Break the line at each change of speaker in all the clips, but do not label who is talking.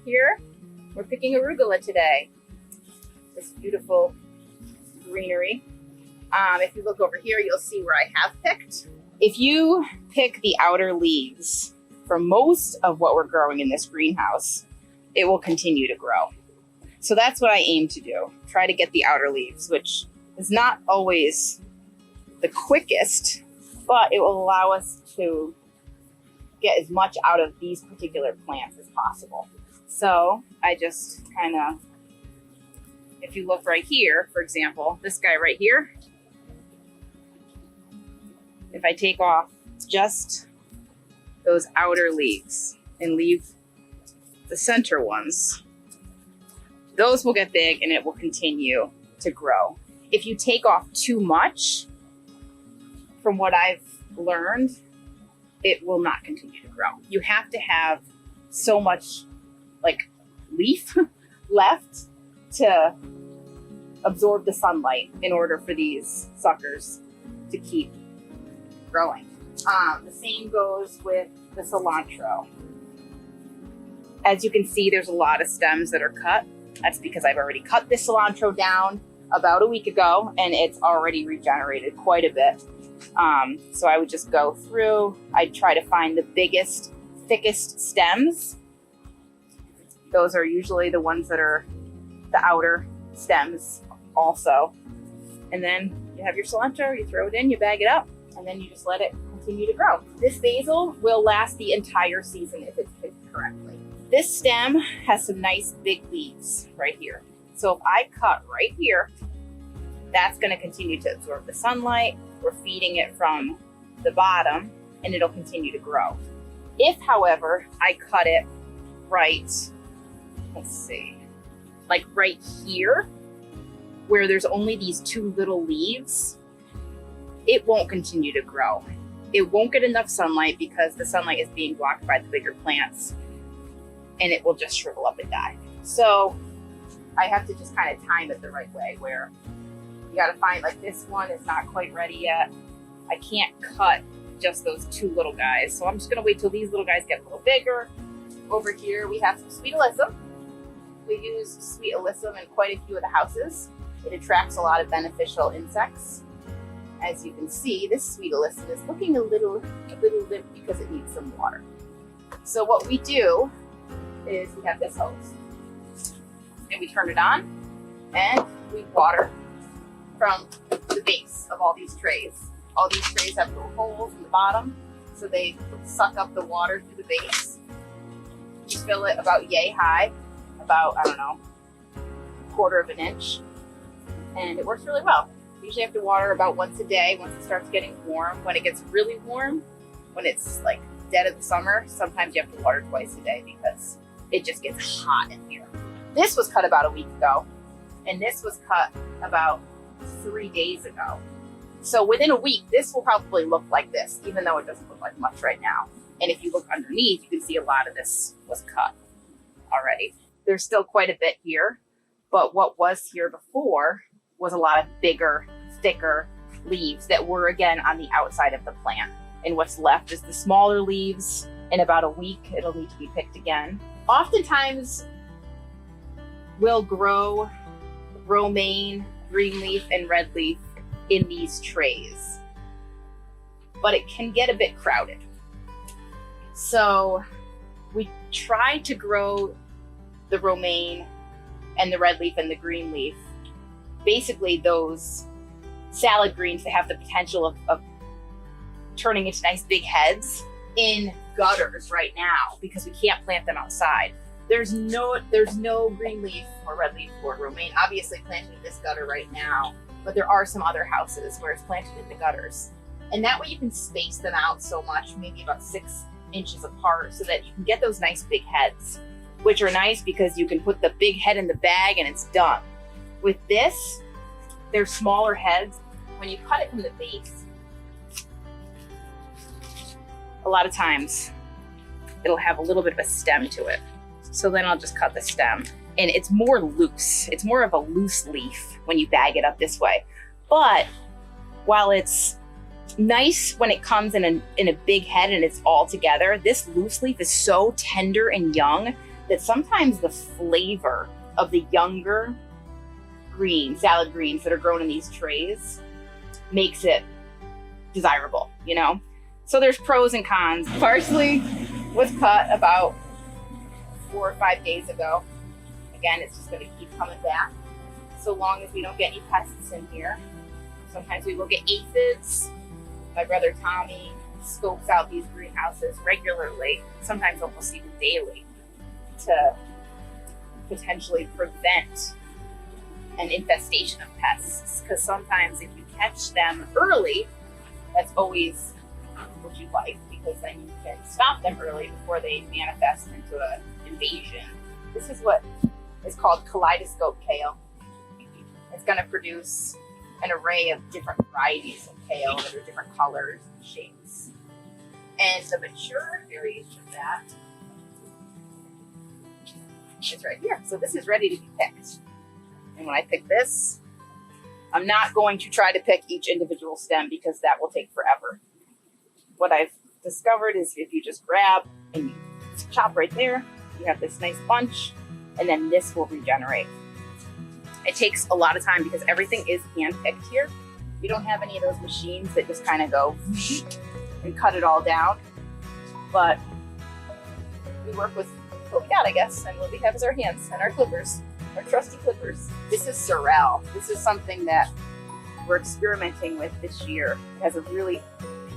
here, we're picking arugula today. This beautiful greenery. If you look over here, you'll see where I have picked. If you pick the outer leaves for most of what we're growing in this greenhouse, it will continue to grow. So that's what I aim to do. Try to get the outer leaves, which is not always the quickest, but it will allow us to get as much out of these particular plants as possible. So I just kind of, if you look right here, for example, this guy right here, if I take off just those outer leaves and leave the center ones, those will get big and it will continue to grow. If you take off too much, from what I've learned, it will not continue to grow. You have to have so much like leaf left to absorb the sunlight in order for these suckers to keep growing. The same goes with the cilantro. As you can see, there's a lot of stems that are cut. That's because I've already cut this cilantro down about a week ago and it's already regenerated quite a bit. So I would just go through, I'd try to find the biggest, thickest stems. Those are usually the ones that are the outer stems also. And then you have your cilantro, you throw it in, you bag it up, and then you just let it continue to grow. This basil will last the entire season if it's picked correctly. This stem has some nice big leaves right here. So if I cut right here, that's gonna continue to absorb the sunlight. We're feeding it from the bottom and it'll continue to grow. If, however, I cut it right, let's see, like right here, where there's only these two little leaves, it won't continue to grow. It won't get enough sunlight because the sunlight is being blocked by the bigger plants and it will just shrivel up and die. So I have to just kind of time it the right way where you gotta find, like this one is not quite ready yet. I can't cut just those two little guys. So I'm just gonna wait till these little guys get a little bigger. Over here we have some sweet alyssum. We use sweet alyssum in quite a few of the houses. It attracts a lot of beneficial insects. As you can see, this sweet alyssum is looking a little limp because it needs some water. So what we do is we have this hose and we turn it on and we water from the base of all these trays. All these trays have little holes in the bottom, so they suck up the water through the base. You fill it about yay high, about, I don't know, 1/4 of an inch, and it works really well. You usually have to water about once a day once it starts getting warm. When it gets really warm, when it's like dead of the summer, sometimes you have to water twice a day because it just gets hot in here. This was cut about a week ago, and this was cut about 3 days ago. So within a week, this will probably look like this, even though it doesn't look like much right now. And if you look underneath, you can see a lot of this was cut already. There's still quite a bit here, but what was here before was a lot of bigger, thicker leaves that were again on the outside of the plant. And what's left is the smaller leaves. In about a week, it'll need to be picked again. Oftentimes, we'll grow romaine, green leaf, and red leaf in these trays, but it can get a bit crowded. So we try to grow the romaine and the red leaf and the green leaf, basically those salad greens that have the potential of turning into nice big heads, in gutters right now because we can't plant them outside. There's no green leaf or red leaf or romaine obviously planted in this gutter right now, but there are some other houses where it's planted in the gutters. And that way you can space them out so much, maybe about 6 inches apart, so that you can get those nice big heads, which are nice because you can put the big head in the bag and it's done. With this, they're smaller heads. When you cut it from the base, a lot of times it'll have a little bit of a stem to it. So then I'll just cut the stem, and it's more loose. It's more of a loose leaf when you bag it up this way. But while it's nice when it comes in a big head and it's all together, this loose leaf is so tender and young that sometimes the flavor of the younger green, salad greens that are grown in these trays makes it desirable, you know? So there's pros and cons. Parsley was cut about 4 or 5 days ago. Again, it's just gonna keep coming back so long as we don't get any pests in here. Sometimes we will get aphids. My brother Tommy scopes out these greenhouses regularly, sometimes almost even daily, to potentially prevent an infestation of pests. Because sometimes if you catch them early, that's always what you like, because then you can stop them early before they manifest into an invasion. This is what is called kaleidoscope kale. It's going to produce an array of different varieties of kale that are different colors and shapes. And the mature variation of that is right here. So this is ready to be picked. And when I pick this, I'm not going to try to pick each individual stem because that will take forever. What I've discovered is if you just grab and you chop right there, you have this nice bunch, and then this will regenerate. It takes a lot of time because everything is hand-picked here. We don't have any of those machines that just kind of go and cut it all down. But we work with what we got, I guess, and what we have is our hands and our clippers, our trusty clippers. This is sorrel. This is something that we're experimenting with this year. It has a really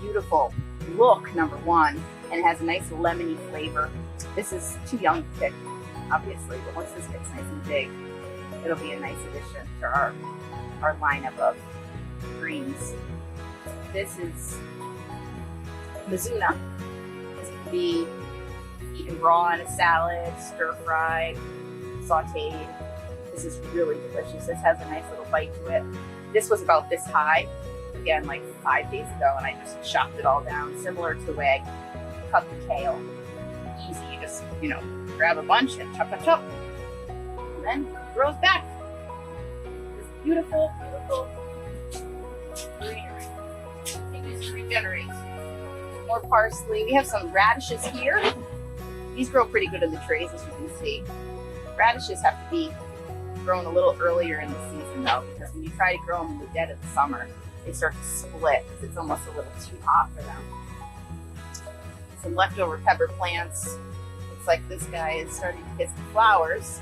beautiful look, number one, and it has a nice lemony flavor. This is too young to pick, obviously, but once this gets nice and big, it'll be a nice addition to our lineup of greens. This is Mizuna. This can be eaten raw in a salad, stir-fried, sauteed. This is really delicious. This has a nice little bite to it. This was about this high, again, like 5 days ago, and I just chopped it all down, similar to the way I cut the kale. Easy, you just, grab a bunch and chop, chop, chop, and then it grows back. This beautiful, beautiful greenery. Continues to regenerate. More parsley. We have some radishes here. These grow pretty good in the trays, as you can see. Radishes have to be grown a little earlier in the season, though, because when you try to grow them in the dead of the summer, they start to split because it's almost a little too hot for them. Some leftover pepper plants. Looks like this guy is starting to get some flowers.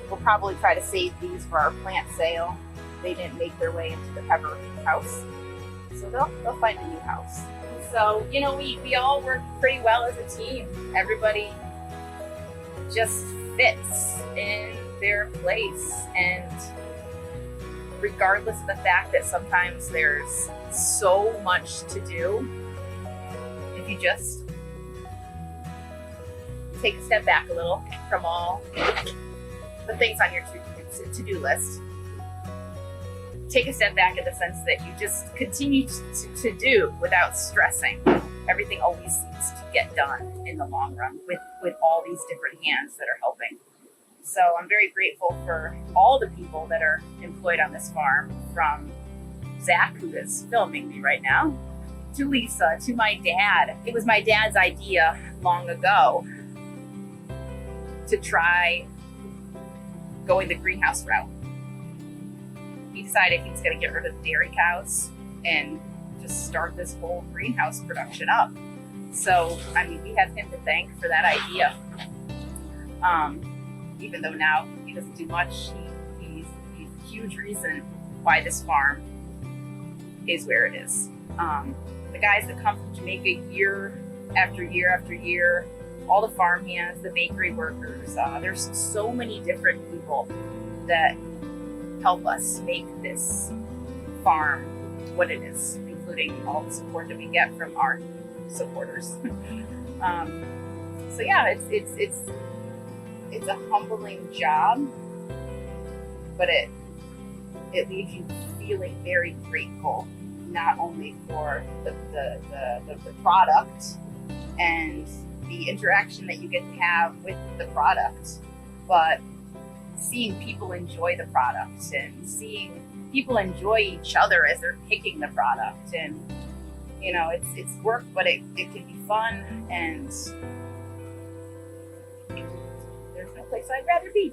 We'll probably try to save these for our plant sale. They didn't make their way into the pepper house, so they'll find a new house. So, we all work pretty well as a team. Everybody just fits in their place, and regardless of the fact that sometimes there's so much to do, if you just take a step back a little from all the things on your to-do list, take a step back in the sense that you just continue to do without stressing. Everything always seems to get done in the long run with all these different hands that are helping. So I'm very grateful for all the people that are employed on this farm, from Zach, who is filming me right now, to Lisa, to my dad. It was my dad's idea long ago to try going the greenhouse route. He decided he was going to get rid of the dairy cows and just start this whole greenhouse production up. So, we have him to thank for that idea. Even though now he doesn't do much, he's a huge reason why this farm is where it is. The guys that come from Jamaica year after year after year, all the farm hands, the bakery workers, there's so many different people that help us make this farm what it is, including all the support that we get from our supporters. So yeah, it's a humbling job, but it leaves you feeling very grateful, not only for the product and the interaction that you get to have with the product, but seeing people enjoy the product and seeing people enjoy each other as they're picking the product. And it's work, but it can be fun, and place I'd rather be.